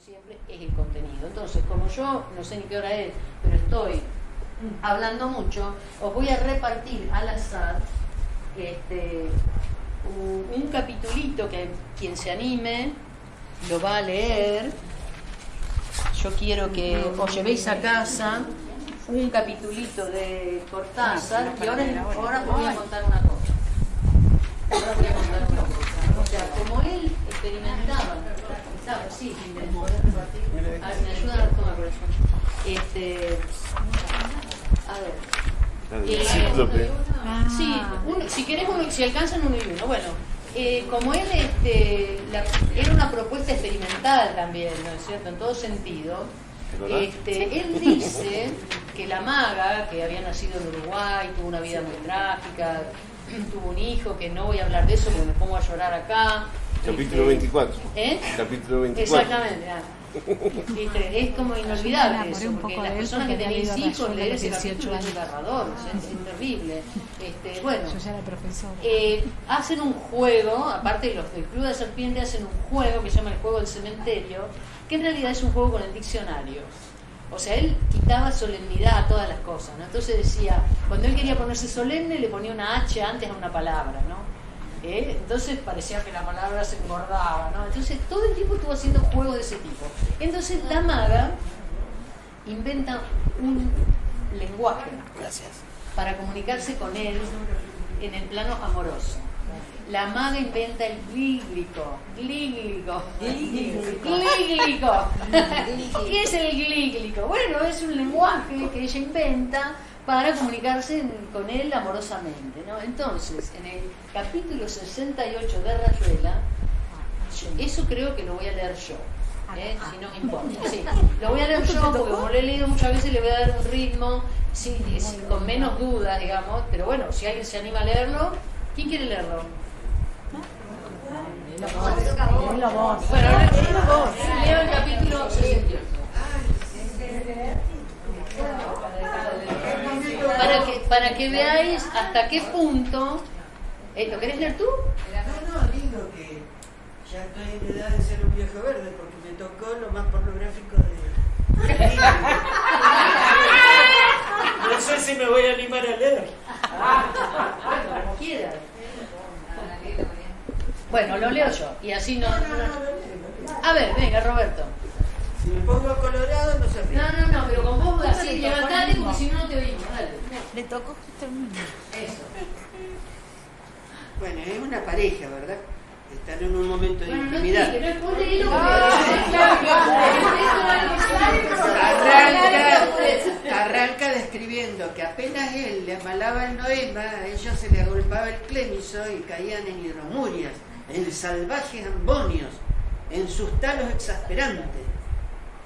siempre, es el contenido. Entonces, como yo no sé ni qué hora es, pero estoy hablando mucho, os voy a repartir al azar un capitulito que quien se anime lo va a leer. Yo quiero que os llevéis a casa un capitulito de Cortázar y ahora os voy a contar una cosa. O sea, como él experimentaba, sí, me ayudan a tomar corazón. A ver. Sí, si querés si alcanzan uno y uno. Bueno, como él era una propuesta experimental también, ¿no es cierto? En todo sentido. Él dice que la maga, que había nacido en Uruguay, tuvo una vida muy trágica, tuvo un hijo, que no voy a hablar de eso porque me pongo a llorar acá. Capítulo 24. Capítulo 24. Exactamente. Es como inolvidable eso, porque las personas que tenéis hijos, leer ese capítulo es desgarrador, es terrible. Bueno, yo ya era profesora. Hacen un juego, aparte los del Club de Serpiente hacen un juego que se llama el juego del cementerio, que en realidad es un juego con el diccionario. O sea, él quitaba solemnidad a todas las cosas, ¿no? Entonces decía, cuando él quería ponerse solemne, le ponía una H antes a una palabra, ¿no? Entonces parecía que la palabra se engordaba, ¿no? Entonces todo el tiempo estuvo haciendo juegos de ese tipo. Entonces la maga inventa un lenguaje para comunicarse con él en el plano amoroso. La maga inventa el glíglico. ¿Qué es el glíglico? Bueno, es un lenguaje que ella inventa para comunicarse con él amorosamente, ¿no? Entonces, en el capítulo 68 de Rayuela, eso creo que lo voy a leer yo, si no me importa. Sí, lo voy a leer yo porque como lo he leído muchas veces le voy a dar un ritmo con menos dudas, digamos, pero bueno, si alguien se anima a leerlo, ¿quién quiere leerlo? Bueno, leo el capítulo 68. Para que veáis hasta qué punto. ¿Lo querés leer tú? No, digo que ya estoy en edad de ser un viejo verde porque me tocó lo más pornográfico de. No sé si me voy a animar a leer. Como quieras. Bueno, lo leo yo y así no. A ver, venga, Roberto. Si me pongo colorado, no se ríe. No, pero con vos así, levantate porque si no, no te oímos. Dale. Le tocó justo el mismo. Eso. Bueno, es una pareja, ¿verdad? Están en un momento de intimidad. Arranca describiendo que apenas él le amalaba el noema, a ella se le agolpaba el clemiso y caían en hidromurias, en salvajes ambonios, en sus talos exasperantes.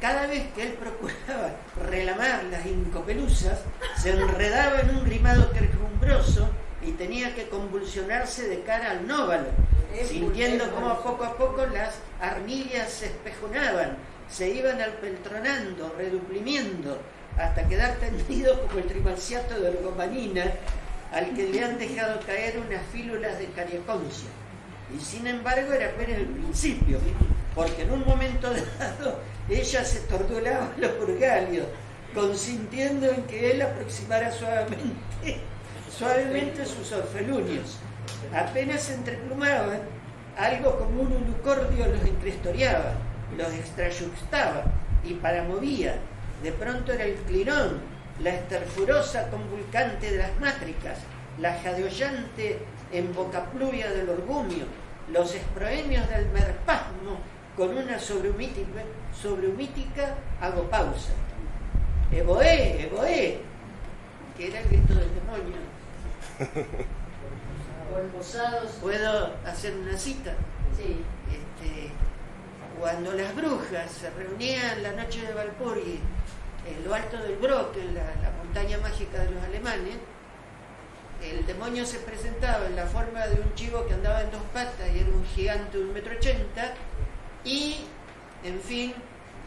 Cada vez que él procuraba relamar las incopelusas, se enredaba en un grimado quejumbroso y tenía que convulsionarse de cara al nóvalo, sintiendo como poco a poco las arnillas se espejonaban, se iban alpeltronando, reduplimiendo, hasta quedar tendido como el trimalciato de ergomanina al que le han dejado caer unas fílulas de carioconcia. Y sin embargo era apenas el principio, porque en un momento dado ella se torturaba los burgalios, consintiendo en que él aproximara suavemente sus orfelunios. Apenas se entreplumaban, algo como un ulucordio los encrestoreaba, los extrayuxtaba y paramovía. De pronto era el clinón, la esterfurosa convulcante de las mátricas, la jadeollante embocapluia del orgumio, los esproemios del merpasmo con una sobrehumítica agopausa. ¡Evoé, evoé! Que era el grito del demonio. ¿Puedo hacer una cita? Sí. Cuando las brujas se reunían la noche de Valpurgi en lo alto del Brocken, la montaña mágica de los alemanes, el demonio se presentaba en la forma de un chivo que andaba en dos patas y era un gigante de 1,80 m y, en fin,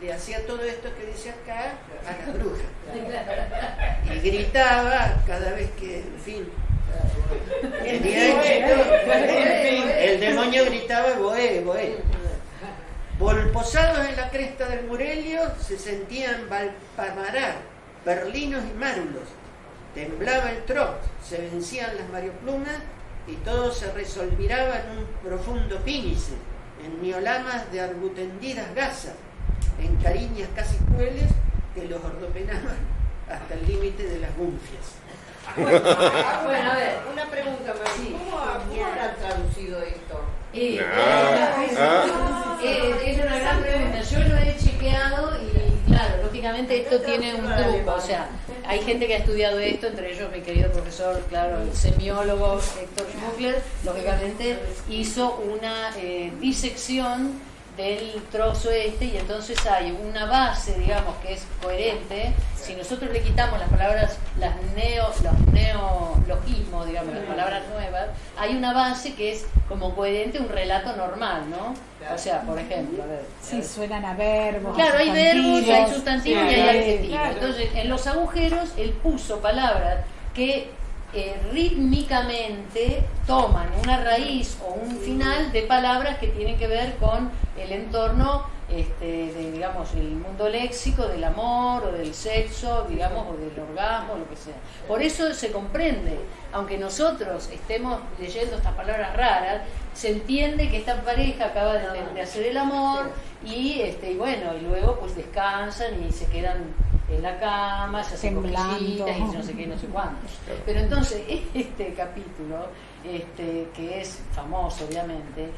le hacía todo esto que dice acá a las brujas. Y gritaba cada vez que, en fin, tenía éxito. El demonio gritaba, boé, boé. Posados en la cresta del Murelio se sentían Valpamarar, perlinos y márulos. Temblaba el trot, se vencían las marioplumas y todo se resolviraba en un profundo pínice, en miolamas de arbutendidas gasas, en cariñas casi crueles que los ordopenaban hasta el límite de las gunfias. Bueno, a ver. Una pregunta, María. ¿Cómo habrán traducido esto? Es una gran pregunta. Yo lo he chequeado y, claro, lógicamente esto tiene un truco. O sea, hay gente que ha estudiado esto, entre ellos mi querido profesor, claro, el semiólogo Héctor Schmuckler, lógicamente hizo una disección del trozo este, y entonces hay una base, digamos, que es coherente. Si nosotros le quitamos las palabras, los neologismos, digamos, las palabras nuevas, hay una base que es como coherente un relato normal, ¿no? O sea, por ejemplo, a ver. Sí, suenan a verbos. Claro, hay verbos, hay sustantivos y hay adjetivos. Claro. Entonces, en los agujeros, él puso palabras que rítmicamente toman una raíz o un final de palabras que tienen que ver con el entorno, de, digamos, el mundo léxico del amor o del sexo, digamos, o del orgasmo, lo que sea. Por eso se comprende, aunque nosotros estemos leyendo estas palabras raras, se entiende que esta pareja acaba de hacer el amor y bueno, y luego pues descansan y se quedan en la cama, se hacen cosquillitas y no sé qué, no sé cuántos. Pero entonces, este capítulo, que es famoso obviamente,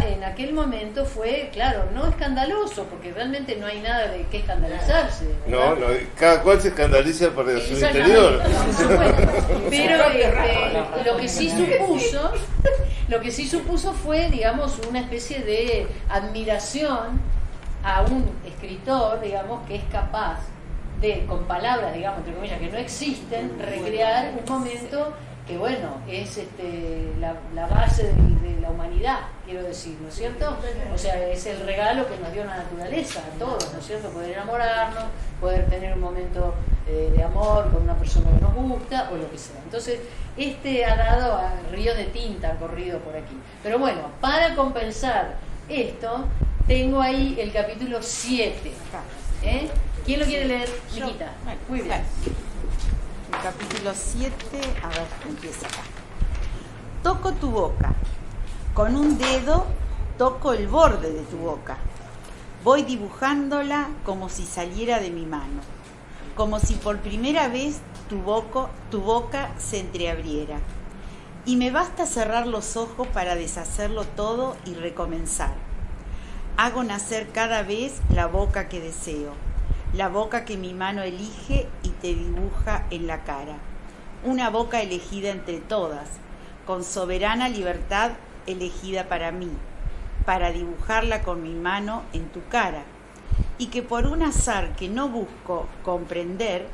en aquel momento fue, claro, no escandaloso, porque realmente no hay nada de qué escandalizarse, ¿verdad? No, cada cual se escandaliza por su interior. Pero lo que sí supuso fue, digamos, una especie de admiración a un escritor, digamos, que es capaz de, con palabras, digamos, entre comillas, que no existen, recrear un momento que, bueno, es la base de la humanidad, quiero decir, ¿no es cierto? O sea, es el regalo que nos dio la naturaleza a todos, ¿no es cierto? Poder enamorarnos, poder tener un momento de amor con una persona que nos gusta o lo que sea. Entonces, ha dado a ríos de tinta, ha corrido por aquí. Pero bueno, para compensar esto, tengo ahí el capítulo 7. ¿Quién lo quiere leer? Nikita. Muy bien. El capítulo 7, a ver, empieza acá. Toco tu boca. Con un dedo toco el borde de tu boca. Voy dibujándola como si saliera de mi mano. Como si por primera vez tu boca se entreabriera. Y me basta cerrar los ojos para deshacerlo todo y recomenzar. Hago nacer cada vez la boca que deseo. La boca que mi mano elige y te dibuja en la cara. Una boca elegida entre todas, con soberana libertad elegida para mí, para dibujarla con mi mano en tu cara, y que por un azar que no busco comprender,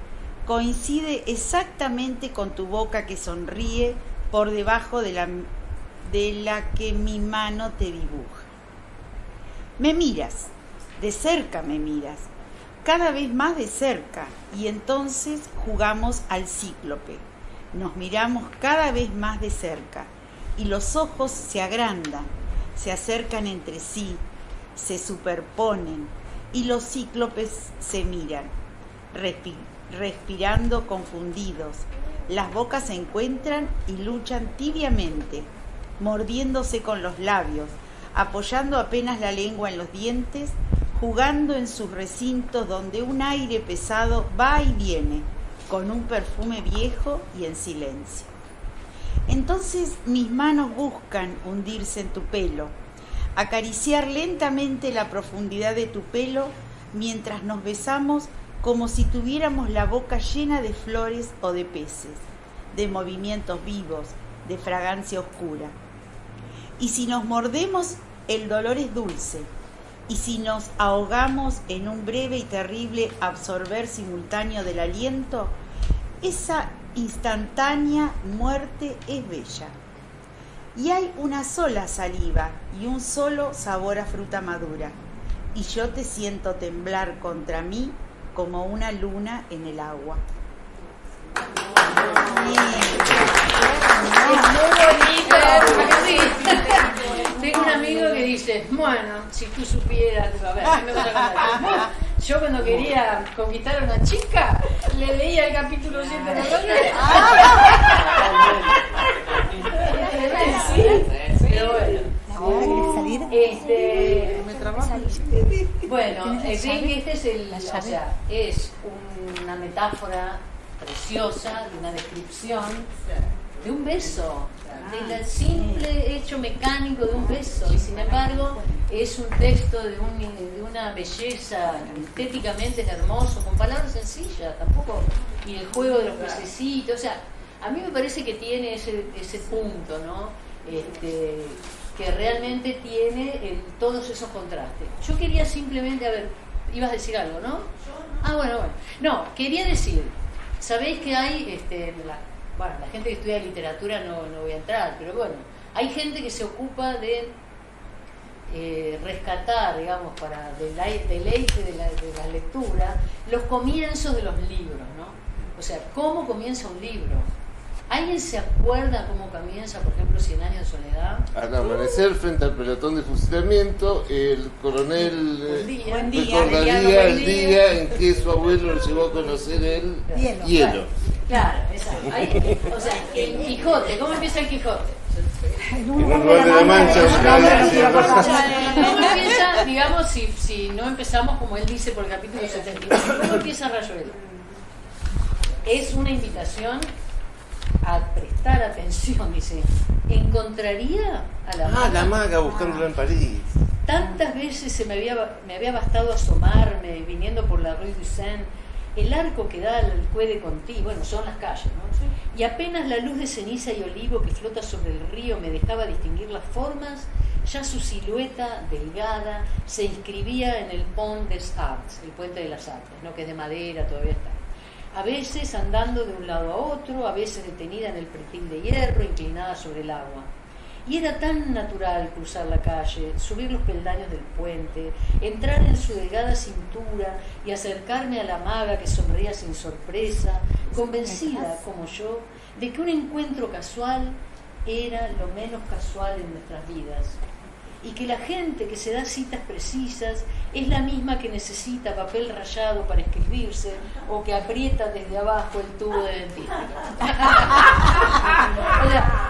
coincide exactamente con tu boca que sonríe por debajo de la que mi mano te dibuja. Me miras, de cerca me miras, cada vez más de cerca, y entonces jugamos al cíclope. Nos miramos cada vez más de cerca, y los ojos se agrandan, se acercan entre sí, se superponen, y los cíclopes se miran, respirando confundidos. Las bocas se encuentran y luchan tibiamente, mordiéndose con los labios, apoyando apenas la lengua en los dientes, jugando en sus recintos donde un aire pesado va y viene, con un perfume viejo y en silencio. Entonces mis manos buscan hundirse en tu pelo, acariciar lentamente la profundidad de tu pelo mientras nos besamos como si tuviéramos la boca llena de flores o de peces, de movimientos vivos, de fragancia oscura. Y si nos mordemos, el dolor es dulce. Y si nos ahogamos en un breve y terrible absorber simultáneo del aliento, esa instantánea muerte es bella. Y hay una sola saliva y un solo sabor a fruta madura, y yo te siento temblar contra mí como una luna en el agua. Es muy bonito. Sí. Tengo un amigo que dice, dice, bueno, si tú supieras, a ver, ¿qué me vas a contar? Yo cuando quería conquistar a una chica, le leía el capítulo 7 de la sí, pero bueno. Bueno, ven que este es o sea, es una metáfora preciosa de una descripción de un beso, del simple hecho mecánico de un beso, y sin embargo es un texto de una belleza, estéticamente es hermoso, con palabras sencillas, tampoco, y el juego de los pececitos, o sea, a mí me parece que tiene ese punto, ¿no? Que realmente tiene todos esos contrastes. Yo quería simplemente, a ver, ibas a decir algo, ¿no? Ah, bueno. No, quería decir, sabéis que hay, la gente que estudia literatura no voy a entrar, pero bueno, hay gente que se ocupa de rescatar, digamos, para deleite de la lectura, los comienzos de los libros, ¿no? O sea, ¿cómo comienza un libro? ¿Alguien se acuerda cómo comienza, por ejemplo, 100 años de soledad? Al amanecer, frente al pelotón de fusilamiento, el coronel recordaría el día en que su abuelo lo llevó a conocer el hielo. Claro, exacto. Ahí, o sea, el Quijote, ¿cómo empieza el Quijote? En un lugar de la Mancha. ¿Cómo empieza, digamos, si no empezamos como él dice por el capítulo 79? ¿Cómo empieza Rayuela? Es una invitación a prestar atención, dice. ¿Encontraría a la maga? La maga buscándola en París. Tantas veces me había bastado asomarme viniendo por la Rue du Seine, el arco que da al Quai de Conti, bueno, son las calles, ¿no? Y apenas la luz de ceniza y olivo que flota sobre el río me dejaba distinguir las formas, ya su silueta delgada se inscribía en el Pont des Arts, el puente de las artes, ¿no? Que es de madera, todavía está. A veces andando de un lado a otro, a veces detenida en el pretil de hierro, inclinada sobre el agua. Y era tan natural cruzar la calle, subir los peldaños del puente, entrar en su delgada cintura y acercarme a la maga que sonreía sin sorpresa, convencida, como yo, de que un encuentro casual era lo menos casual en nuestras vidas. Y que la gente que se da citas precisas es la misma que necesita papel rayado para escribirse o que aprieta desde abajo el tubo de dentífrico. O sea,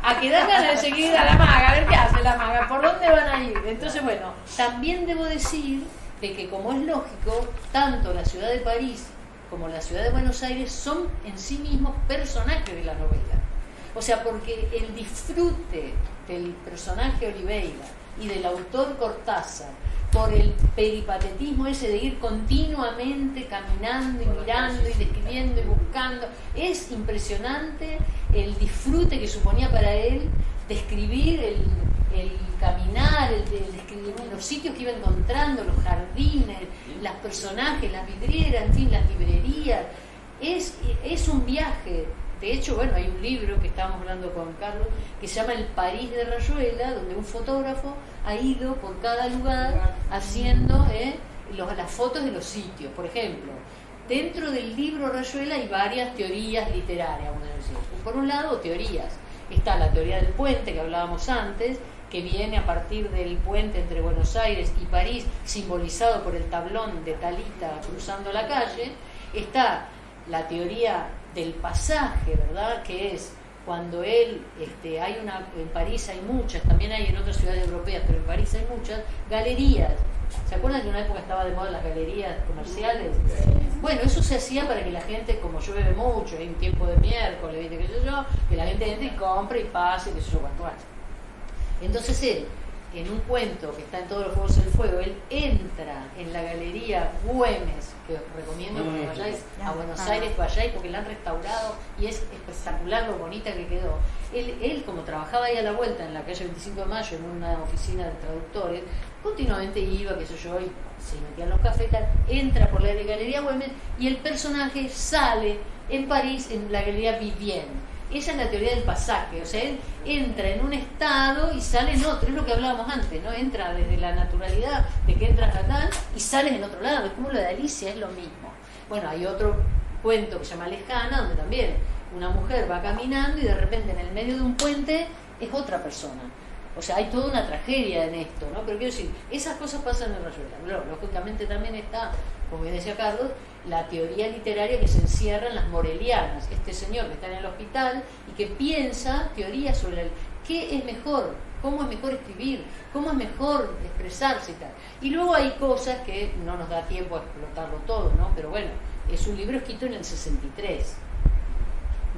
a que dan ganas de seguir a la maga, a ver qué hace la maga, por dónde van a ir. Entonces, bueno, también debo decir de que, como es lógico, tanto la ciudad de París como la ciudad de Buenos Aires son en sí mismos personajes de la novela. O sea, porque el disfrute del personaje Oliveira y del autor Cortázar por el peripatetismo ese de ir continuamente caminando y mirando y describiendo y buscando, es impresionante el disfrute que suponía para él describir el caminar, el describir los sitios que iba encontrando, los jardines, los personajes, las vidrieras, en fin, las librerías. Es un viaje. De hecho, bueno, hay un libro que estábamos hablando con Carlos que se llama El París de Rayuela, donde un fotógrafo ha ido por cada lugar haciendo las fotos de los sitios. Por ejemplo, dentro del libro Rayuela hay varias teorías literarias, vamos a decir. Por un lado, teorías. Está la teoría del puente que hablábamos antes, que viene a partir del puente entre Buenos Aires y París, simbolizado por el tablón de Talita cruzando la calle. Está la teoría del pasaje, ¿verdad? Que es cuando él, en París hay muchas, también hay en otras ciudades europeas, pero en París hay muchas, galerías. ¿Se acuerdan que en una época estaba de moda las galerías comerciales? Bueno, eso se hacía para que la gente, como llueve mucho, hay un tiempo de miércoles, ¿viste? ¿Qué sé yo? Que la gente entre y compre y pase, qué sé yo, cuánto hace. Entonces él, en un cuento que está en todos los Juegos del Fuego, él entra en la galería Güemes, que os recomiendo que vayáis a Buenos Aires, vayáis porque la han restaurado y es espectacular lo bonita que quedó. Él, como trabajaba ahí a la vuelta en la calle 25 de Mayo, en una oficina de traductores, continuamente iba, qué sé yo, y se metía en los cafés, entra por la galería Güemes y el personaje sale en París en la galería Vivienne. Esa es la teoría del pasaje, o sea, él entra en un estado y sale en otro, es lo que hablábamos antes, ¿no? Entra desde la naturalidad de que entras acá y sales en otro lado, es como lo de Alicia, es lo mismo. Bueno, hay otro cuento que se llama Lejana, donde también una mujer va caminando y de repente en el medio de un puente es otra persona. O sea, hay toda una tragedia en esto, ¿no? Pero quiero decir, esas cosas pasan en Rayuela. Lógicamente también está, como bien decía Carlos, la teoría literaria que se encierra en las morelianas. Este señor que está en el hospital y que piensa teorías sobre qué es mejor, cómo es mejor escribir, cómo es mejor expresarse y tal. Y luego hay cosas que no nos da tiempo a explotarlo todo, ¿no? Pero bueno, es un libro escrito en el 63.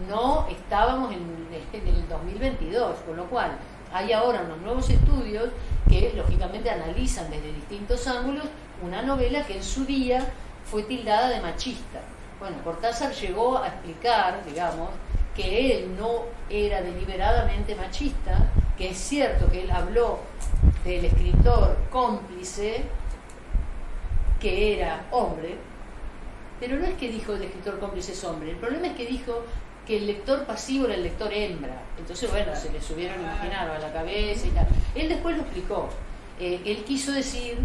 No estábamos en el 2022, con lo cual hay ahora unos nuevos estudios que lógicamente analizan desde distintos ángulos una novela que en su día fue tildada de machista. Bueno, Cortázar llegó a explicar, digamos, que él no era deliberadamente machista, que es cierto que él habló del escritor cómplice, que era hombre, pero no es que dijo el escritor cómplice es hombre, el problema es que dijo que el lector pasivo era el lector hembra. Entonces, bueno, se le subieron, imaginaron, a la cabeza y tal. Él después lo explicó. Él quiso decir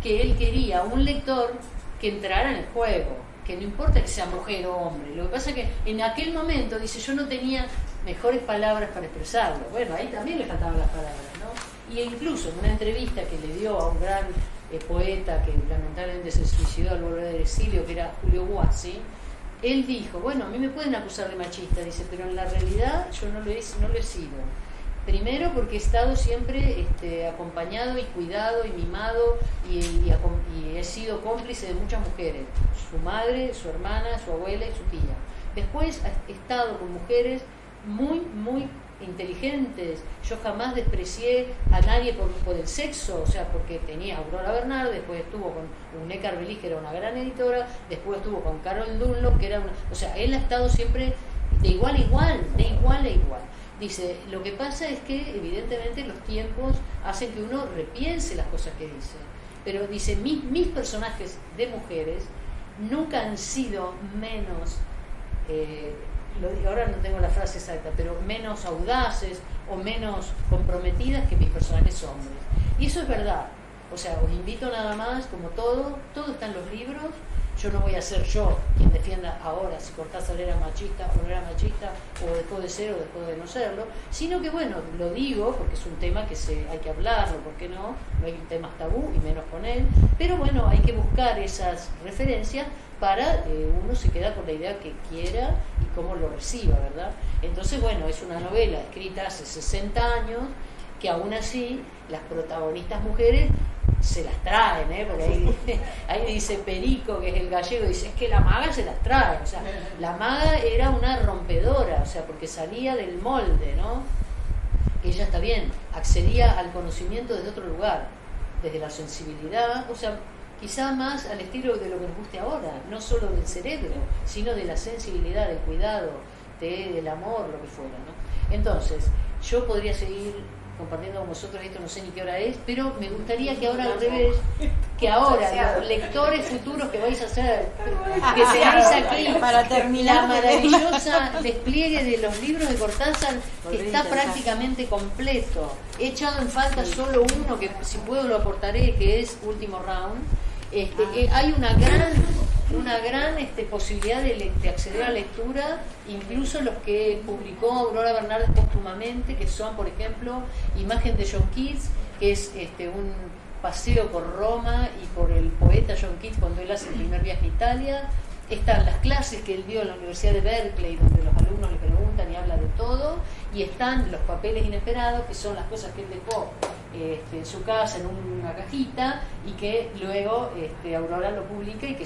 que él quería un lector que entrara en el juego, que no importa que sea mujer o hombre. Lo que pasa es que en aquel momento, dice, yo no tenía mejores palabras para expresarlo. Bueno, ahí también le faltaban las palabras, ¿no? Y incluso en una entrevista que le dio a un gran poeta que lamentablemente se suicidó al volver del exilio, que era Julio Guassi, él dijo, bueno, a mí me pueden acusar de machista, dice, pero en la realidad yo no lo he sido. Primero porque he estado siempre acompañado y cuidado y mimado y he sido cómplice de muchas mujeres, su madre, su hermana, su abuela y su tía. Después he estado con mujeres muy, muy inteligentes. Yo jamás desprecié a nadie por el sexo, o sea, porque tenía a Aurora Bernard, después estuvo con Uné Carvelis, que era una gran editora, después estuvo con Carol Dunlop, que era una... O sea, él ha estado siempre de igual a igual, de igual a igual. Dice, lo que pasa es que evidentemente los tiempos hacen que uno repiense las cosas que dice. Pero dice, mis personajes de mujeres nunca han sido menos... ahora no tengo la frase exacta, pero menos audaces o menos comprometidas que mis personajes hombres. Y eso es verdad. O sea, os invito nada más, como todo está en los libros. Yo no voy a ser yo quien defienda ahora si Cortázar era machista o no era machista, o dejó de ser o dejó de no serlo, sino que bueno, lo digo porque es un tema que hay que hablarlo, ¿por qué no? No hay temas tabú y menos con él, pero bueno, hay que buscar esas referencias para uno se queda con la idea que quiera y cómo lo reciba, ¿verdad? Entonces, bueno, es una novela escrita hace 60 años que aún así las protagonistas mujeres se las traen, porque ahí dice Perico, que es el gallego, dice, es que la maga se las trae, o sea, la maga era una rompedora, o sea, porque salía del molde, ¿no? Ella está bien, accedía al conocimiento desde otro lugar, desde la sensibilidad, o sea, quizá más al estilo de lo que nos guste ahora, no solo del cerebro, sino de la sensibilidad, del cuidado, del amor, lo que fuera, ¿no? Entonces, yo podría seguir compartiendo con vosotros esto, no sé ni qué hora es, pero me gustaría que ahora al revés, que ahora los lectores futuros que vais a hacer, que tenéis aquí para terminar la maravillosa despliegue de los libros de Cortázar, que está prácticamente completo. He echado en falta solo uno, que si puedo lo aportaré, que es Último Round. Hay una gran posibilidad de acceder a la lectura, incluso los que publicó Aurora Bernard póstumamente, que son, por ejemplo, Imagen de John Keats, que es un paseo por Roma y por el poeta John Keats cuando él hace el primer viaje a Italia. Están las clases que él dio en la Universidad de Berkeley, donde los alumnos le preguntan y habla de todo, y están los papeles inesperados, que son las cosas que él dejó en su casa en una cajita y que luego Aurora lo publica, y que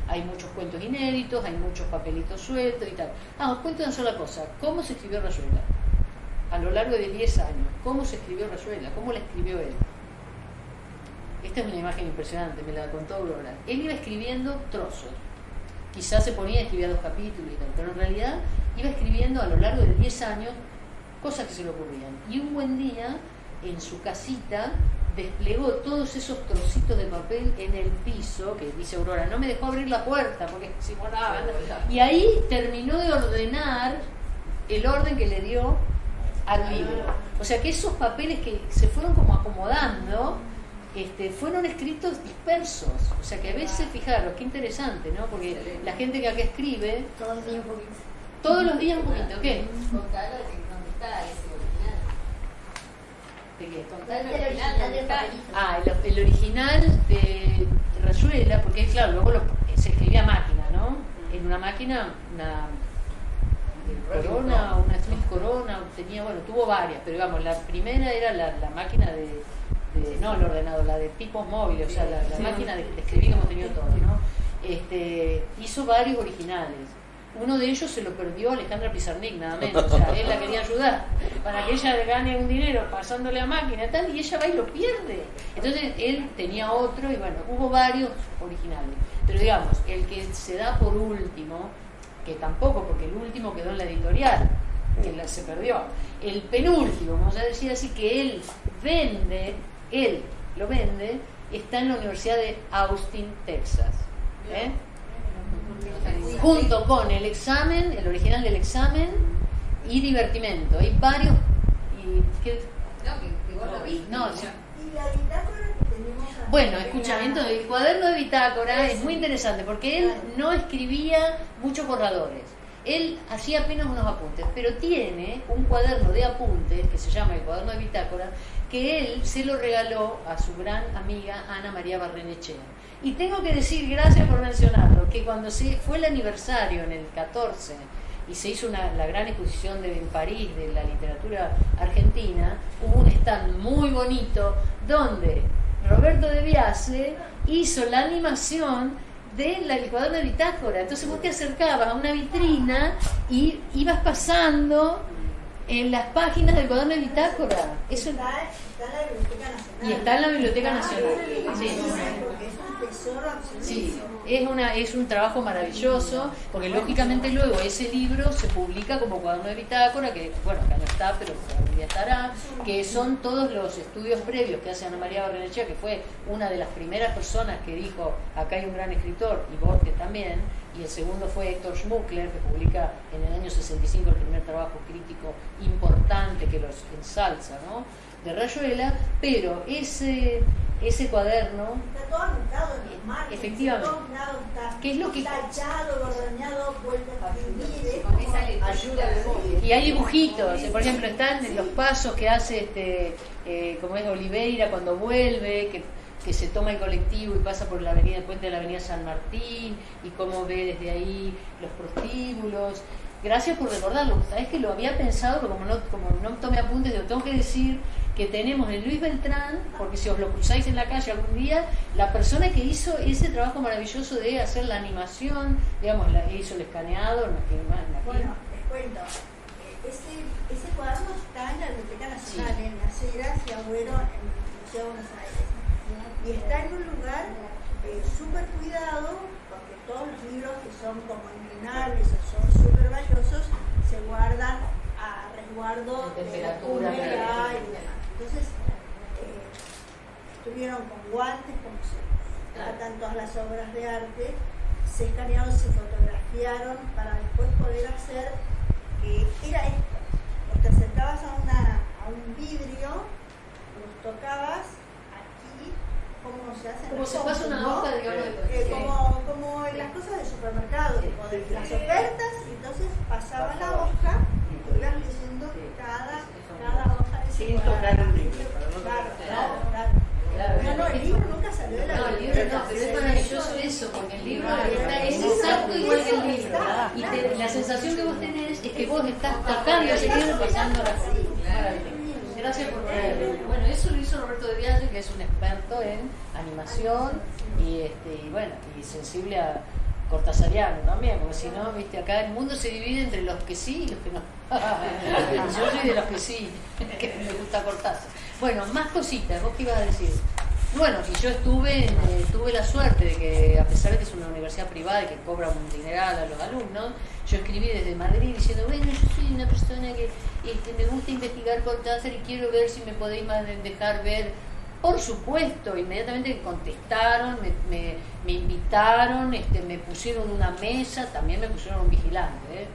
hay muchos cuentos inéditos, hay muchos papelitos sueltos y tal. Os cuento una sola cosa: ¿cómo se escribió Rayuela? A lo largo de 10 años, ¿cómo se escribió Rayuela? ¿Cómo la escribió él? Esta es una imagen impresionante, me la contó Aurora. Él iba escribiendo trozos. Quizás se ponía a escribir 2 capítulos y tal, pero en realidad iba escribiendo a lo largo de 10 años cosas que se le ocurrían. Y un buen día, en su casita, desplegó todos esos trocitos de papel en el piso, que dice Aurora, no me dejó abrir la puerta porque se molaban. Y ahí terminó de ordenar el orden que le dio al libro. O sea que esos papeles que se fueron como acomodando, fueron escritos dispersos. O sea que a veces, fijaros, qué interesante, ¿no? Porque la gente que acá escribe... Todos los días un poquito. Todos los días un poquito, ¿qué? Contar dónde está ese original. ¿De qué? El original del papelito. El original de Rayuela, porque claro, luego se escribía a máquina, ¿no? En una máquina, una Corona, una Smith Corona, tenía, bueno, tuvo varias, pero digamos, la primera era la máquina no el ordenador, la de tipos móviles, o sea, la máquina de escribir que hemos tenido todos, ¿no? Hizo varios originales. Uno de ellos se lo perdió Alejandra Pizarnik, nada menos. O sea, él la quería ayudar para que ella gane un dinero pasándole a máquina y tal, y ella va y lo pierde. Entonces él tenía otro, y bueno, hubo varios originales. Pero digamos, el que se da por último, que tampoco, porque el último quedó en la editorial, que se perdió. El penúltimo, vamos a decir así, que él lo vende, está en la Universidad de Austin, Texas. Junto con el examen, el original del examen y divertimento. Hay varios. Que vos lo viste. No, Y la bitácora que tenemos acá. bueno, escuchame, entonces el cuaderno de bitácora es muy interesante porque él no escribía muchos borradores. Él hacía apenas unos apuntes, pero tiene un cuaderno de apuntes que se llama el cuaderno de bitácora, que él se lo regaló a su gran amiga Ana María Barrenechea. Y tengo que decir, gracias por mencionarlo, que cuando fue el aniversario en el 14 y se hizo la gran exposición en París de la literatura argentina, hubo un stand muy bonito donde Roberto de Biase hizo la animación del cuaderno de bitácora. Entonces vos te acercabas a una vitrina y ibas pasando en las páginas del cuaderno de bitácora. Eso Está en la Biblioteca Nacional. y está en la Biblioteca Nacional. Sí. Porque es un tesoro absoluto. Sí, es un trabajo maravilloso, porque lógicamente luego ese libro se publica como cuaderno de bitácora, que bueno, acá no está, pero algún día estará, que son todos los estudios previos que hace Ana María Barrenechea, que fue una de las primeras personas que dijo, acá hay un gran escritor, y Borges también, y el segundo fue Héctor Schmuckler, que publica en el año 65 el primer trabajo crítico importante que los ensalza, ¿no?, de Rayuela, pero ese cuaderno Está todo anotado en los marcos. Efectivamente. Está ¿Qué es lo que tachado, borroñado, vuelto a escribir. Con esa ayuda de memoria. y hay dibujitos, por ejemplo, están en los pasos que hace como es Oliveira cuando vuelve, que se toma el colectivo y pasa por el puente de la avenida San Martín, y cómo ve desde ahí los prostíbulos. Gracias por recordarlo. Sabés que lo había pensado, pero como no tomé apuntes, lo tengo que decir, que tenemos en Luis Beltrán, porque si os lo cruzáis en la calle algún día, la persona que hizo ese trabajo maravilloso de hacer la animación, digamos, hizo el escaneado, Bueno, les cuento. Ese cuaderno está en la Biblioteca Nacional, Sí. en Las Heras y Agüero, en el Museo de Buenos Aires. Y está en un lugar súper cuidado, porque todos los libros que son como incunables o son súper valiosos se guardan a resguardo De de la temperatura, humedad claro. y demás. Entonces, estuvieron con guantes, como se tratan todas las obras de arte, se escanearon, se fotografiaron para después poder hacer que era esto. Vos te acercabas a un vidrio, los tocabas aquí, como se hace en como las se pasa compras, una ¿no? hoja, digamos, Como en las cosas de supermercado, tipo de las ofertas, y entonces pasaba la hoja y ibas leyendo cada hoja de ese Sin cuaderno. tocar un libro, para no Claro, tocar. No, el libro nunca salió de la No, el libro no, pero es maravilloso eso, porque el libro es exacto igual que el libro. Y la sensación que vos tenés es que vos estás tocando ese libro pasando la maravilloso. Gracias por traerlo. Bueno, eso lo hizo Roberto de Biase, que es un experto en animación y bueno, y sensible a cortasariano también, porque si no, viste, acá el mundo se divide entre los que sí y los que no. Yo soy de los que sí, que me gusta Cortázar. Bueno, más cositas, ¿vos qué ibas a decir? Bueno, y yo tuve la suerte de que, a pesar de que es una universidad privada y que cobra un dineral a los alumnos, yo escribí desde Madrid diciendo, bueno, yo soy una persona que me gusta investigar Cortázar y quiero ver si me podéis dejar ver. Por supuesto, inmediatamente contestaron, me invitaron, me pusieron una mesa, también me pusieron un vigilante, ¿eh?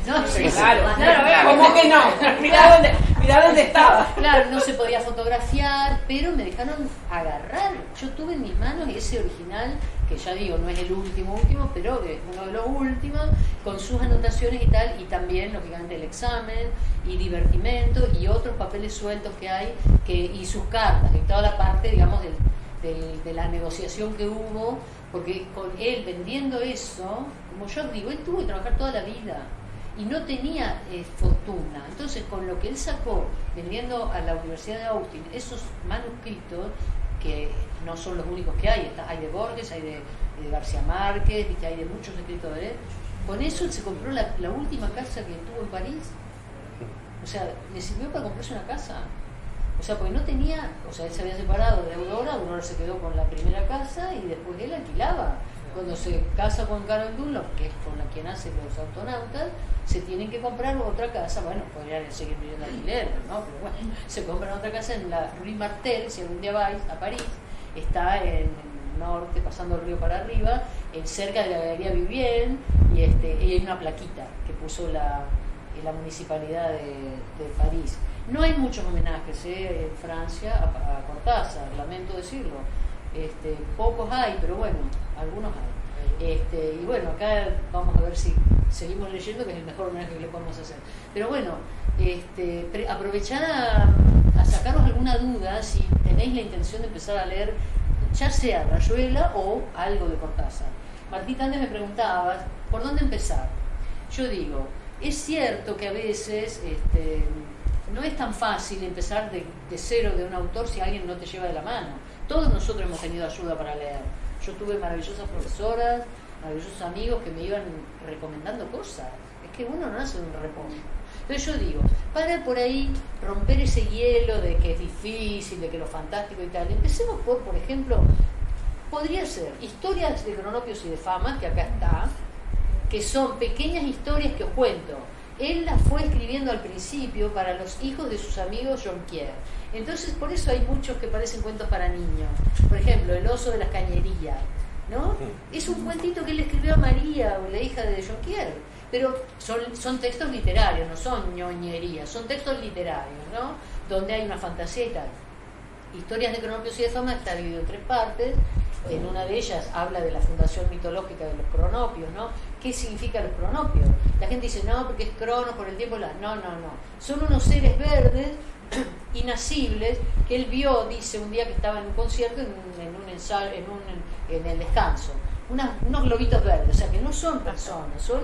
No, sí, Claro, claro, ¿cómo que no? Mirá Mirá dónde estaba. Claro, no se podía fotografiar, pero me dejaron agarrar. Yo tuve en mis manos ese original, que ya digo, no es el último, pero es uno de los últimos, con sus anotaciones y tal, y también, lógicamente, el examen y divertimento y otros papeles sueltos que hay, y sus cartas, y toda la parte, digamos, de la negociación que hubo, porque con él vendiendo eso, como yo digo, él tuvo que trabajar toda la vida y no tenía fortuna. Entonces, con lo que él sacó vendiendo a la Universidad de Austin esos manuscritos, que no son los únicos que hay de Borges, hay de García Márquez, ¿viste? Hay de muchos escritores, con eso él se compró la última casa que tuvo en París. O sea, le sirvió para comprarse una casa. O sea, porque no tenía, o sea, él se había separado de Aurora se quedó con la primera casa y después él alquilaba. Cuando se casa con Carol Dunlop, que es con la quien hace Los Autonautas, se tienen que comprar otra casa. Bueno, podrían seguir viviendo alquiler, ¿no? Pero bueno, se compran otra casa en la Rue Martel, si algún día vais a París, está en el norte, pasando el río para arriba, cerca de la Galería Vivienne, y hay una plaquita que puso la municipalidad de París. No hay muchos homenajes en Francia a Cortázar, lamento decirlo. Pocos hay, pero bueno, algunos hay. Y bueno, acá vamos a ver si seguimos leyendo, que es el mejor homenaje que le podemos hacer. Pero bueno, aprovechar a sacaros alguna duda si tenéis la intención de empezar a leer, ya sea Rayuela o algo de Cortázar. Martita antes me preguntaba, ¿por dónde empezar? Yo digo, es cierto que a veces no es tan fácil empezar de cero de un autor si alguien no te lleva de la mano. Todos nosotros hemos tenido ayuda para leer. Yo tuve maravillosas profesoras, maravillosos amigos que me iban recomendando cosas. Es que uno no hace un reposo. Entonces yo digo, para por ahí romper ese hielo de que es difícil, de que lo fantástico y tal, empecemos por ejemplo, podría ser historias de cronopios y de fama, que acá está, que son pequeñas historias que os cuento. Él las fue escribiendo al principio para los hijos de sus amigos Jonquière. Entonces, por eso hay muchos que parecen cuentos para niños. Por ejemplo, El oso de las cañerías, ¿no? Es un cuentito que él escribió a María, la hija de Jonquière. Pero son textos literarios, no son ñoñerías, son textos literarios, ¿no? Donde hay una fantasía y tal. Historias de cronopios y de fama está dividido en 3 partes. En una de ellas habla de la fundación mitológica de los cronopios, ¿no? ¿Qué significan los cronopios? La gente dice, no, porque es cronos por el tiempo. No. Son unos seres verdes, inacibles, que él vio, dice, un día que estaba en un concierto, en un ensayo, en el descanso. Unos globitos verdes, o sea, que no son personas, son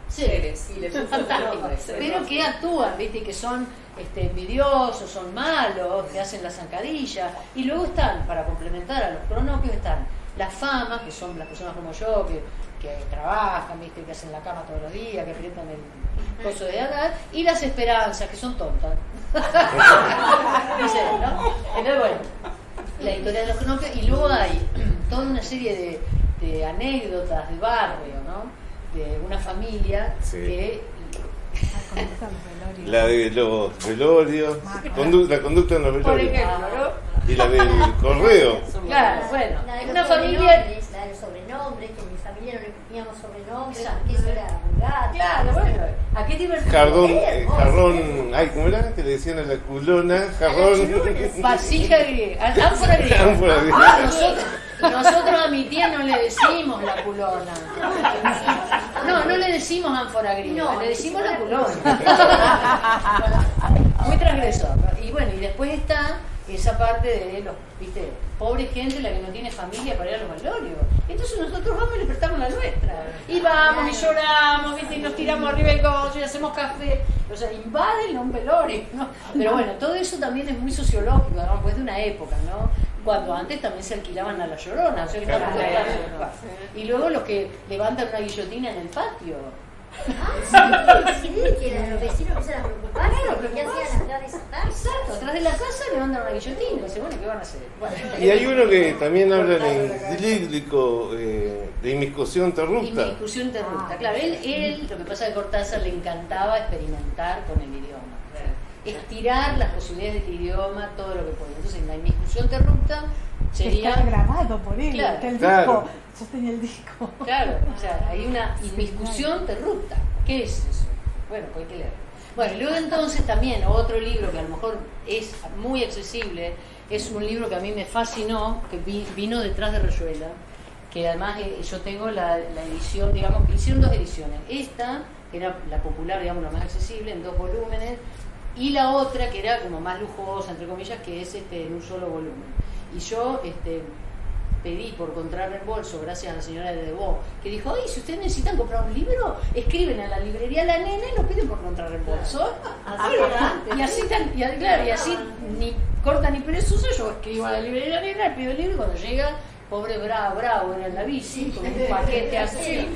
seres fantásticos, pero que actúan, ¿viste? Que son envidiosos, son malos, que hacen la zancadilla. Y luego están, para complementar a los cronopios, están las famas, que son las personas como yo, que trabajan, ¿viste? Que hacen la cama todos los días, que aprietan el coso de edad, y las esperanzas, que son tontas. No sé, ¿no? Entonces, bueno, la historia de los cronopios, y luego hay toda una serie de anécdotas de barrio, ¿no? De una familia que... La de los velorios, la conducta en los velorios. Por ejemplo, ¿no? Y la del correo. Claro, bueno, La de una los familia... sobrenombres, la de los sobrenombres, que en mi familia no le poníamos sobrenombres, porque eso era vulgar. Claro, bueno, ¿a qué divertido? Jarrón, ay, ¿cómo era? Que le decían a la culona, jarrón. Vasija griega, ánfora griega. Ánfora griega. Nosotros a mi tía no le decimos la culona. No le decimos ánfora griega, le decimos la culona. Muy transgresor. Y bueno, y después está esa parte de los, ¿viste? Pobre gente la que no tiene familia para ir a los velorios. Entonces nosotros vamos y le prestamos la nuestra. Y vamos y lloramos, ¿viste? Y nos tiramos arriba el coche y hacemos café. O sea, invaden un velorio, ¿no? Pero bueno, todo eso también es muy sociológico, ¿no? Pues de una época, ¿no? Cuando antes también se alquilaban a la Llorona, o sea, que no, y luego los que levantan una guillotina en el patio. Sí, que los vecinos empiezan a preocuparse, porque hacían atrás de esa casa. Exacto, atrás de la casa levantan una guillotina, y dicen, bueno, ¿qué van a hacer? Bueno, Y hay uno que también habla en lírico, de inmiscusión interrupta. Inmiscusión interrupta, claro, él, lo que pasa es que a Cortázar le encantaba experimentar con el idioma. Estirar las posibilidades del idioma, todo lo que puede. Entonces, la inmiscusión interrupta sería... Está grabado por él, Claro. está el Claro. disco. Yo tenía el disco. Claro, o sea, hay una inmiscusión interrupta. ¿Qué es eso? Bueno, pues hay que leer. Bueno, y luego entonces también otro libro que a lo mejor es muy accesible, es un libro que a mí me fascinó, que vino detrás de Rayuela, que además yo tengo la edición, digamos, que hicieron 2 ediciones. Esta, que era la popular, digamos, la más accesible, en 2 volúmenes, y la otra, que era como más lujosa, entre comillas, que es en un solo volumen. Y yo pedí por contrarreembolso, gracias a la señora de Debo, que dijo, oye, si ustedes necesitan comprar un libro, escriben a la librería La Nena y lo piden por contrarreembolso. Y así ni corta ni perezoso, yo escribo a la librería La Nena, pido el libro, y cuando llega, pobre Bravo era en la bici, con un paquete así,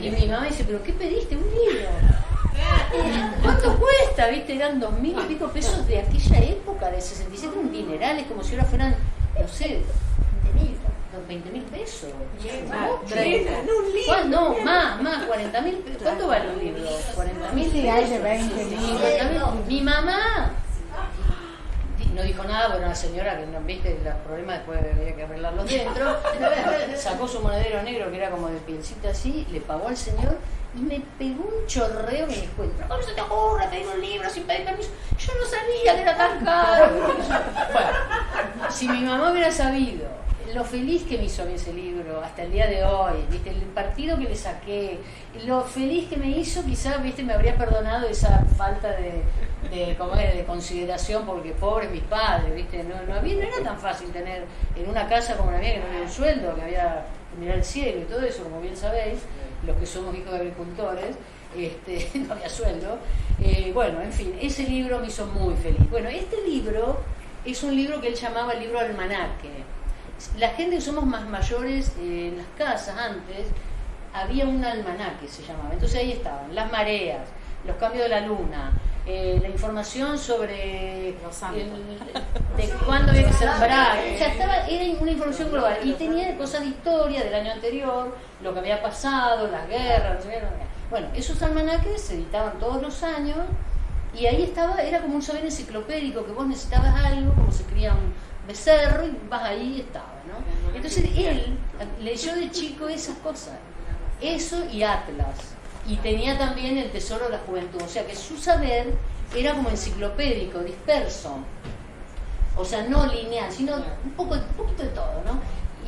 y mi mamá dice, ¿pero qué pediste? Un libro. ¿Cuánto cuesta? ¿Viste? Eran 2.000 y pico pesos de aquella época, de 67, un dineral, es como si ahora fueran, no sé, 20.000 pesos. No, más, 40.000 pesos. ¿Cuánto vale un libro? 40.000 Sí, hay de 20.000. Mi mamá no dijo nada, bueno, la señora que no viste los problemas, después había que arreglarlos dentro, sacó su monedero negro que era como de pielcita así, le pagó al señor y me pegó un chorreo que me dijo, pero ¿cómo se te ocurre pedir un libro sin pedir permiso? Yo no sabía que era tan caro. Bueno, si mi mamá hubiera sabido lo feliz que me hizo a mí ese libro hasta el día de hoy, ¿viste? El partido que le saqué, lo feliz que me hizo, quizás, ¿viste? Me habría perdonado esa falta de consideración, porque pobres mis padres, ¿viste? No era tan fácil tener en una casa como la mía, que no había un sueldo, que había que mirar el cielo y todo eso, como bien sabéis, los que somos hijos de agricultores, no había sueldo. Bueno, en fin, ese libro me hizo muy feliz. Bueno, este libro es un libro que él llamaba el libro almanaque. La gente que somos más mayores, en las casas antes había un almanaque, se llamaba. Entonces ahí estaban las mareas, los cambios de la luna, la información sobre de cuándo había que sembrar. O sea, era una información global y tenía cosas de historia del año anterior, lo que había pasado, las guerras, no sé qué. Bueno, esos almanaques se editaban todos los años y ahí estaba, era como un saber enciclopédico, que vos necesitabas algo, como se cría un becerro y vas ahí y estaba, ¿no? Entonces él leyó de chico esas cosas, eso y Atlas, y tenía también el Tesoro de la Juventud, o sea que su saber era como enciclopédico, disperso, o sea, no lineal, sino un poquito de todo, ¿no?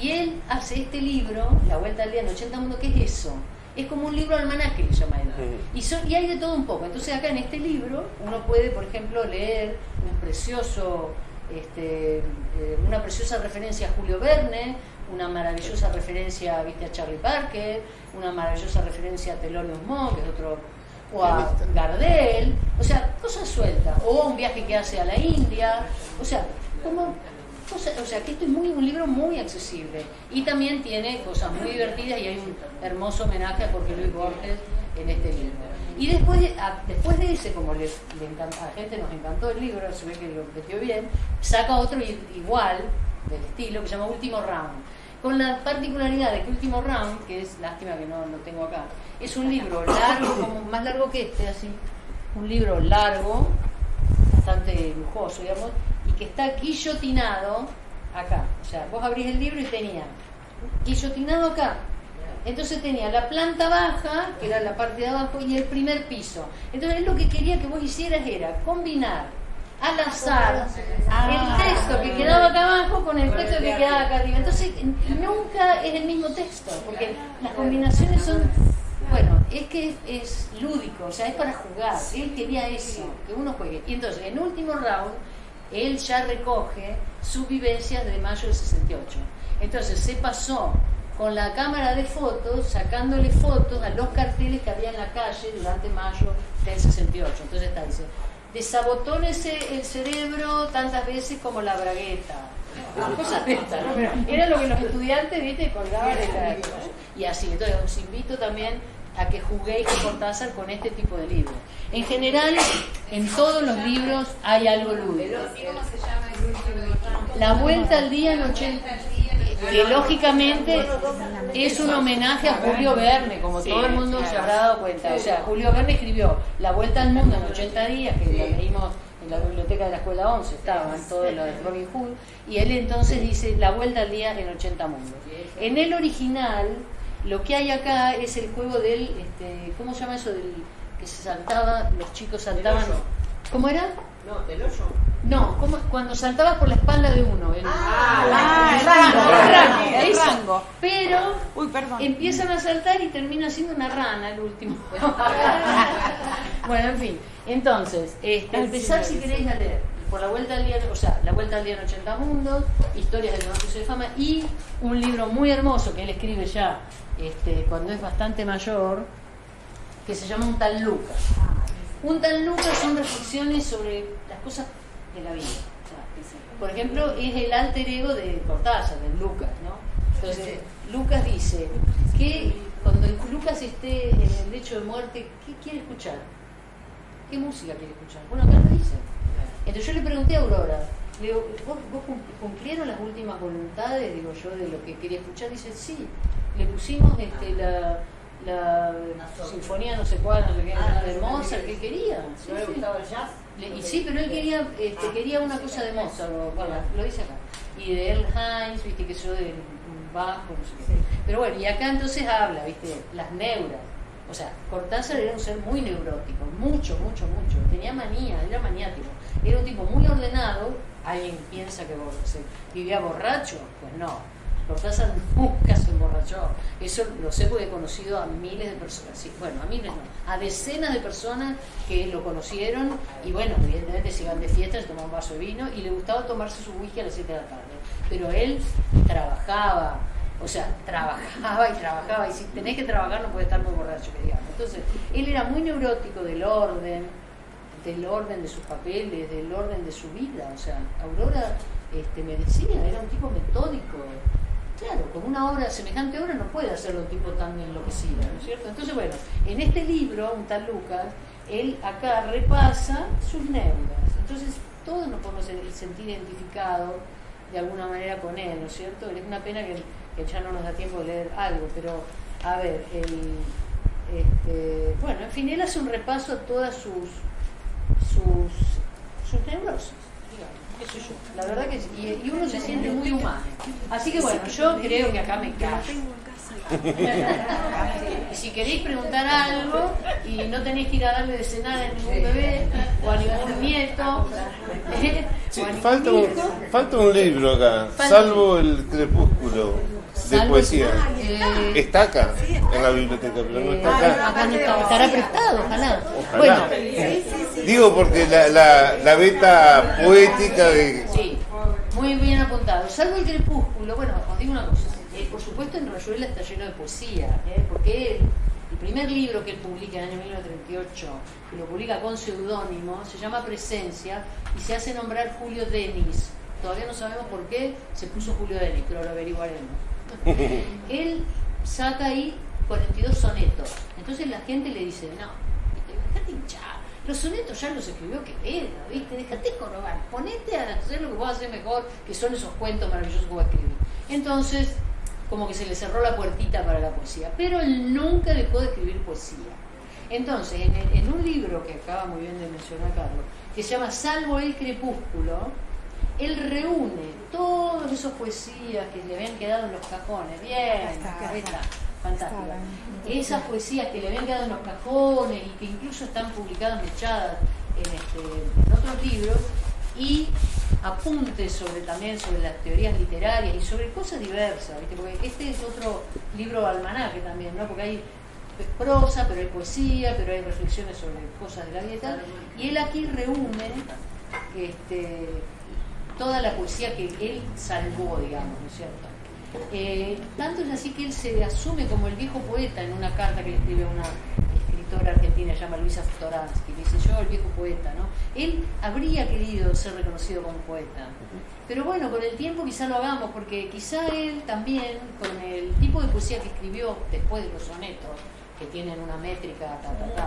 Y él hace este libro, La Vuelta al Día en 80 Mundos, ¿qué es eso? Es como un libro almanaque, le llama él. Y hay de todo un poco. Entonces acá en este libro uno puede, por ejemplo, leer una preciosa referencia a Julio Verne, una maravillosa referencia, ¿viste?, a Charlie Parker, una maravillosa referencia a Thelonious Monk, que es otro, o a Gardel, o sea, cosas sueltas, o un viaje que hace a la India, o sea, que esto es un libro muy accesible y también tiene cosas muy divertidas y hay un hermoso homenaje a Jorge Luis Borges en este libro. Y después de ese, como le encanta, a la gente nos encantó el libro, se ve que lo metió bien, saca otro igual, del estilo, que se llama Último Round, con la particularidad de que Último Round, que es, lástima que no lo tengo acá, es un libro largo, como más largo que este, así, un libro largo, bastante lujoso, digamos, y que está guillotinado acá. O sea, vos abrís el libro y tenía guillotinado acá. Entonces tenía la planta baja, que era la parte de abajo, y el primer piso. Entonces él lo que quería que vos hicieras era combinar al azar el texto que quedaba acá abajo con el texto que quedaba acá arriba. Entonces nunca es el mismo texto, porque las combinaciones son... Bueno, es que es lúdico, o sea, es para jugar. Él quería eso, que uno juegue. Y entonces, en Último Round, él ya recoge sus vivencias de mayo del 68. Entonces, se pasó con la cámara de fotos, sacándole fotos a los carteles que había en la calle durante mayo del 68. Entonces está, dice, desabotónese el cerebro tantas veces como la bragueta. Cosas de estas, ¿no? Pero era lo que los estudiantes, ¿viste?, colgaban de la... Y así, entonces os invito también a que juguéis con Cortázar con este tipo de libros. En general, en todos los libros hay algo lúdico. La Vuelta al Día en 80, que lógicamente es un homenaje a Julio Verne, como todo el mundo se habrá dado cuenta. O sea, Julio Verne escribió La Vuelta al Mundo en 80 días, que la leímos en la biblioteca de la Escuela 11, estaban todos los de Robin Hood, y él entonces dice La Vuelta al Día en 80 mundos. En el original, lo que hay acá es el juego del, ¿cómo se llama eso? que se saltaba, los chicos saltaban. ¿Cómo era? No, del hoyo. No, cuando saltabas por la espalda de uno. el rango. Pero uy, perdón, empiezan a saltar y termina siendo una rana el último. Bueno, en fin. Entonces, empezar si queréis a leer por la vuelta al día, o sea, la vuelta al día en 80 mundos, historias del Banco de Fama y un libro muy hermoso que él escribe ya cuando es bastante mayor, que se llama Un tal Lucas. Un tal Lucas son reflexiones sobre las cosas de la vida. Por ejemplo, es el alter ego de Cortázar, de Lucas, ¿no? Entonces, Lucas dice que cuando Lucas esté en el lecho de muerte, ¿qué quiere escuchar? ¿Qué música quiere escuchar? Bueno, acá lo dice. Entonces yo le pregunté a Aurora, le digo, ¿vos cumplieron las últimas voluntades, digo yo, de lo que quería escuchar? Dice, sí, le pusimos la sinfonía no sé cuál, no sé qué, de Mozart, que quería. ¿No le gustaba el jazz? Y sí, pero él quería una cosa de Mozart, bueno, lo dice acá. Y de Earl Hines, viste, que yo de bajo, no sé qué. Pero bueno, y acá entonces habla, viste, las neuras. O sea, Cortázar era un ser muy neurótico, mucho. Tenía manía, era maniático. Era un tipo muy ordenado. ¿Alguien piensa que vivía borracho? Pues no. Cortázar nunca se emborrachó. Eso lo sé porque he conocido a miles de personas. Sí, bueno, a miles no, a decenas de personas que lo conocieron y bueno, evidentemente se iban de fiesta, se tomaban un vaso de vino y le gustaba tomarse su whisky a las 7 de la tarde. Pero él trabajaba. O sea, trabajaba y si tenés que trabajar no puede estar muy borracho, que digamos. Entonces, él era muy neurótico del orden de sus papeles, del orden de su vida. O sea, Aurora me decía, era un tipo metódico. Claro, con semejante obra no puede hacerlo un tipo tan enloquecido, ¿no es cierto? Entonces, bueno, en este libro, Un tal Lucas, él acá repasa sus neuras. Entonces, todos nos podemos sentir identificados de alguna manera con él, ¿no es cierto? Es una pena que ya no nos da tiempo de leer algo, pero a ver, bueno, en fin, él hace un repaso a todas sus neurosis, digamos, qué sé yo, la verdad que y uno se siente muy humano. Así que bueno, yo creo que acá me callo. Y si queréis preguntar algo y no tenéis que ir a darle de cenar a ningún bebé o a ningún nieto, sí, falta un libro acá, Salvo el crepúsculo, de poesía. Está acá en la biblioteca, pero no está acá. Estará prestado, ojalá. Bueno, digo porque la beta poética de... Sí, muy bien apuntado. Salvo el crepúsculo, bueno, os digo una cosa. Por supuesto en Rayuela está lleno de poesía, porque el primer libro que él publica en el año 1938, que lo publica con seudónimo, se llama Presencia y se hace nombrar Julio Denis. Todavía no sabemos por qué se puso Julio Denis, pero lo averiguaremos. Él saca ahí 42 sonetos. Entonces la gente le dice, no, dejate hinchar, los sonetos ya los escribió Quevedo, ¿viste? Dejate corobar, ponete a hacer lo que vos haces mejor, que son esos cuentos maravillosos que vos escribís. Entonces, como que se le cerró la puertita para la poesía, pero él nunca dejó de escribir poesía. Entonces, en un libro que acaba muy bien de mencionar Carlos, que se llama Salvo el crepúsculo, él reúne todas esas poesías que le habían quedado en los cajones, bien, fantástica, esas poesías que le habían quedado en los cajones y que incluso están publicadas, mechadas en otros libros, y apuntes también sobre las teorías literarias y sobre cosas diversas, ¿viste? Porque este es otro libro almanaque también, ¿no? Porque hay prosa, pero hay poesía, pero hay reflexiones sobre cosas de la vida y tal, y él aquí reúne toda la poesía que él salvó, digamos, ¿no es cierto? Tanto es así que él se asume como el viejo poeta en una carta que le escribe a una escritora argentina, se llama Luisa Storansky, que dice yo, el viejo poeta, ¿no? Él habría querido ser reconocido como poeta, pero bueno, con el tiempo quizá lo hagamos, porque quizá él también, con el tipo de poesía que escribió después de los sonetos, que tienen una métrica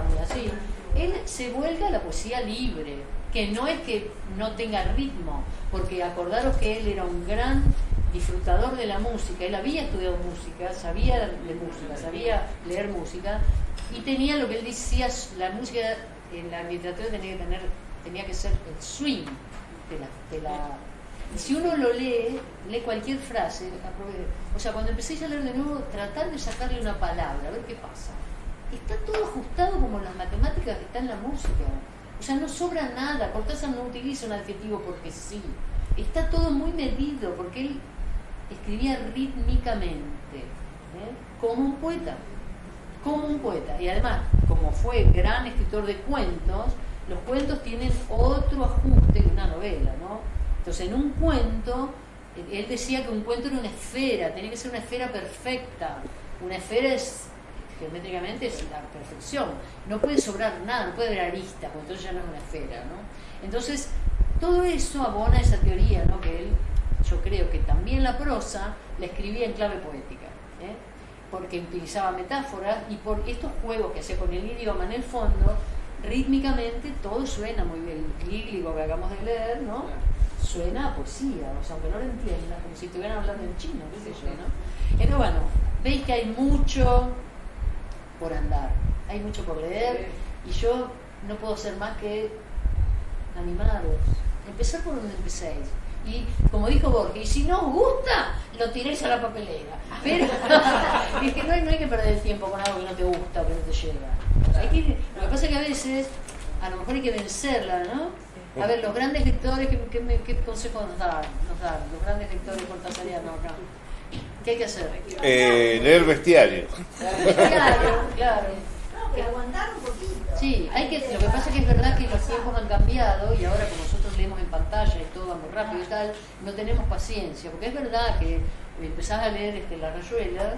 muy así, él se vuelca a la poesía libre, que no es que no tenga ritmo, porque acordaros que él era un gran disfrutador de la música, él había estudiado música, sabía de música, sabía leer música, y tenía lo que él decía, la música en la literatura tenía que ser el swing de la y si uno lo lee cualquier frase, o sea, cuando empecéis a leer de nuevo, tratar de sacarle una palabra, a ver qué pasa. está todo ajustado como las matemáticas que está en la música. O sea, no sobra nada. Cortázar no utiliza un adjetivo porque sí. Está todo muy medido, porque él escribía rítmicamente, como un poeta. Como un poeta. Y además, como fue gran escritor de cuentos, los cuentos tienen otro ajuste que una novela, ¿no? Entonces, en un cuento, él decía que un cuento era una esfera, tenía que ser una esfera perfecta. Una esfera es, geométricamente, es la perfección. No puede sobrar nada, no puede haber arista, porque entonces ya no es una esfera, ¿no? Entonces, todo eso abona esa teoría, ¿no? Que él, yo creo que también la prosa la escribía en clave poética, porque utilizaba metáforas y por estos juegos que hacía con el idioma en el fondo, rítmicamente todo suena muy bien. El clíglico que acabamos de leer, ¿no? Suena a poesía, o sea, aunque no lo entiendas, como si estuvieran hablando en chino, qué sé yo, ¿no? Pero bueno, veis que hay mucho por andar, hay mucho por leer, y yo no puedo hacer más que animaros, empezar por donde empecéis. Y como dijo Borges, y si no os gusta, lo tiréis a la papelera. Pero es que no hay que perder el tiempo con algo que no te gusta o que no te llega. Lo que pasa es que a veces, a lo mejor hay que vencerla, ¿no? A ver, los grandes lectores, ¿qué consejos nos dan? Los grandes lectores cortasarianos acá. ¿Qué hay que hacer? Leer bestiario. Claro. No, pero aguantar un poquito. Sí, lo que pasa es que es verdad que los tiempos han cambiado y ahora como nosotros leemos en pantalla y todo va muy rápido y tal, no tenemos paciencia, porque es verdad que empezás a leer La Rayuela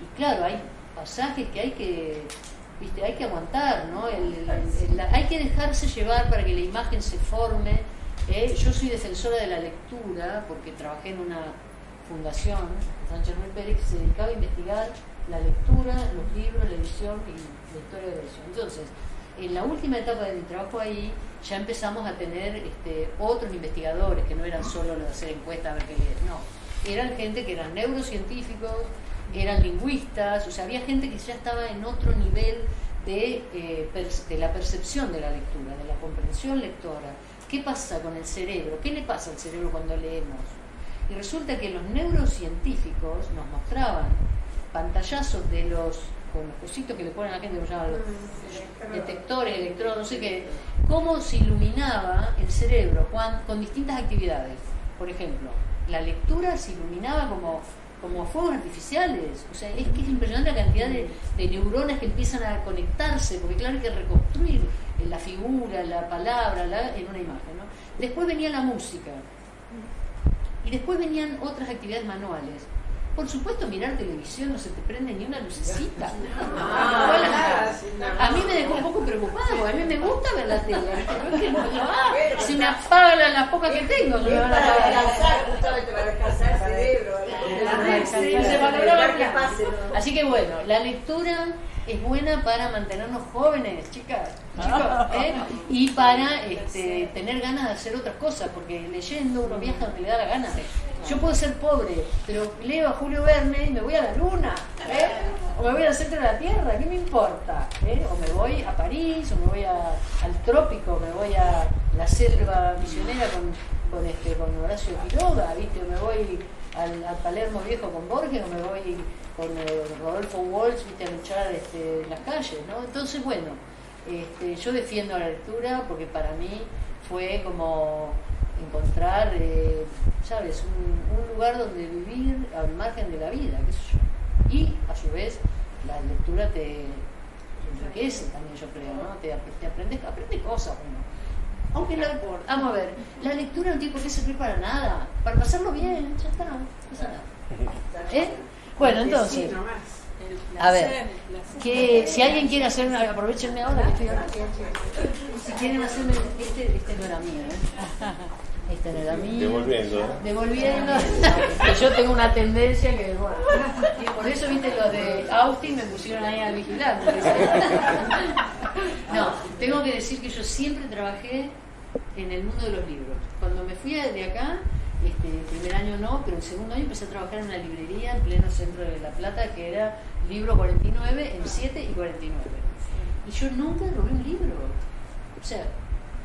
y claro, hay pasajes que hay que aguantar, ¿no? Hay que dejarse llevar para que la imagen se forme. Yo soy defensora de la lectura porque trabajé en una fundación, Sánchez Ruiz Pérez, que se dedicaba a investigar la lectura, los libros, la edición y la historia de la edición. Entonces, en la última etapa de mi trabajo ahí, ya empezamos a tener otros investigadores que no eran solo los de hacer encuestas a ver qué leer, no. Eran gente que eran neurocientíficos, eran lingüistas, o sea, había gente que ya estaba en otro nivel de la percepción de la lectura, de la comprensión lectora. ¿Qué pasa con el cerebro? ¿Qué le pasa al cerebro cuando leemos? Y resulta que los neurocientíficos nos mostraban pantallazos con los cositos que le ponen a la gente, que llaman los detectores, electrodos, no sé qué, cómo se iluminaba el cerebro con distintas actividades. Por ejemplo, la lectura se iluminaba como fuegos artificiales. O sea, es que es impresionante la cantidad de neuronas que empiezan a conectarse, porque claro, hay que reconstruir la figura, la palabra, en una imagen, ¿no? Después venía la música. Y después venían otras actividades manuales. Por supuesto, mirar televisión no se te prende ni una lucecita. A mí me dejó un poco preocupada, porque a mí me gusta ver la tele. Pero es que si me apaga las pocas que tengo, yo me van a apagar. Justamente para descansar el cerebro. Se valora la clase. Así que bueno, la lectura es buena para mantenernos jóvenes, chicos, y para tener ganas de hacer otras cosas, porque leyendo uno viaja donde le da la gana. Yo puedo ser pobre, pero leo a Julio Verne y me voy a la luna, o me voy al centro de la Tierra, ¿qué me importa? O me voy a París, o me voy al trópico, me voy a la selva misionera con Horacio Quiroga, ¿viste? O me voy al Palermo Viejo con Borges, o me voy con Rodolfo Walsh, ¿viste? A luchar en las calles, ¿no? Entonces, bueno, yo defiendo la lectura porque para mí fue como encontrar, ¿sabes? Un lugar donde vivir al margen de la vida, qué sé yo. Y, a su vez, la lectura te enriquece también, yo creo, ¿no? Te aprendes cosas, ¿no? Aunque vamos a ver, la lectura no tiene por qué servir para nada, para pasarlo bien, ya está, no pasa nada. Bueno, entonces, a ver, que si alguien quiere hacerme, aprovechenme ahora que estoy acá. Si quieren hacerme, este no era mío, este no era mío. Devolviendo. Que yo tengo una tendencia que, bueno, y por eso, viste, los de Austin me pusieron ahí al vigilante. No, tengo que decir que yo siempre trabajé en el mundo de los libros. Cuando me fui de acá, el primer año no, pero el segundo año empecé a trabajar en una librería en pleno centro de La Plata, que era Libro 49, en 7 y 49. Y yo nunca robé un libro. O sea,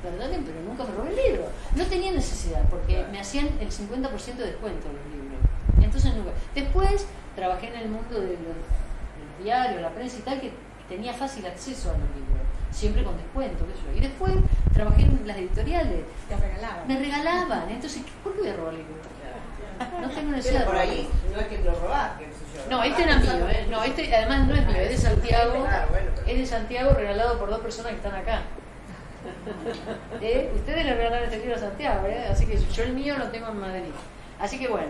perdonen, pero nunca me robé el libro. No tenía necesidad, porque me hacían el 50% de descuento los libros. Y entonces nunca. Después trabajé en el mundo de los diarios, la prensa y tal, que tenía fácil acceso a los libros, siempre con descuento, qué sé yo. Y después trabajé en las editoriales. Te regalaban. Me regalaban, entonces, ¿por qué voy a robar libros? No tengo Pero necesidad de por robar. ahí, no es que lo robás, qué sé yo. No, este era mío, no, este además no es mío, es de Santiago, Claro, bueno, pero- es de Santiago regalado por 2 personas que están acá. Ustedes le regalaron este libro a Santiago, así que yo el mío lo tengo en Madrid. Así que bueno,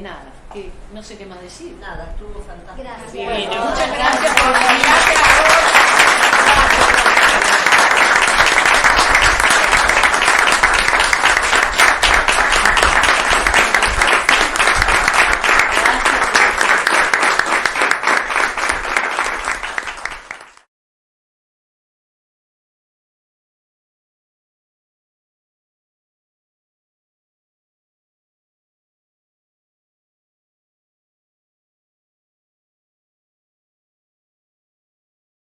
nada, que no sé qué más decir. Nada, estuvo fantástico. Gracias. Bueno, muchas gracias por la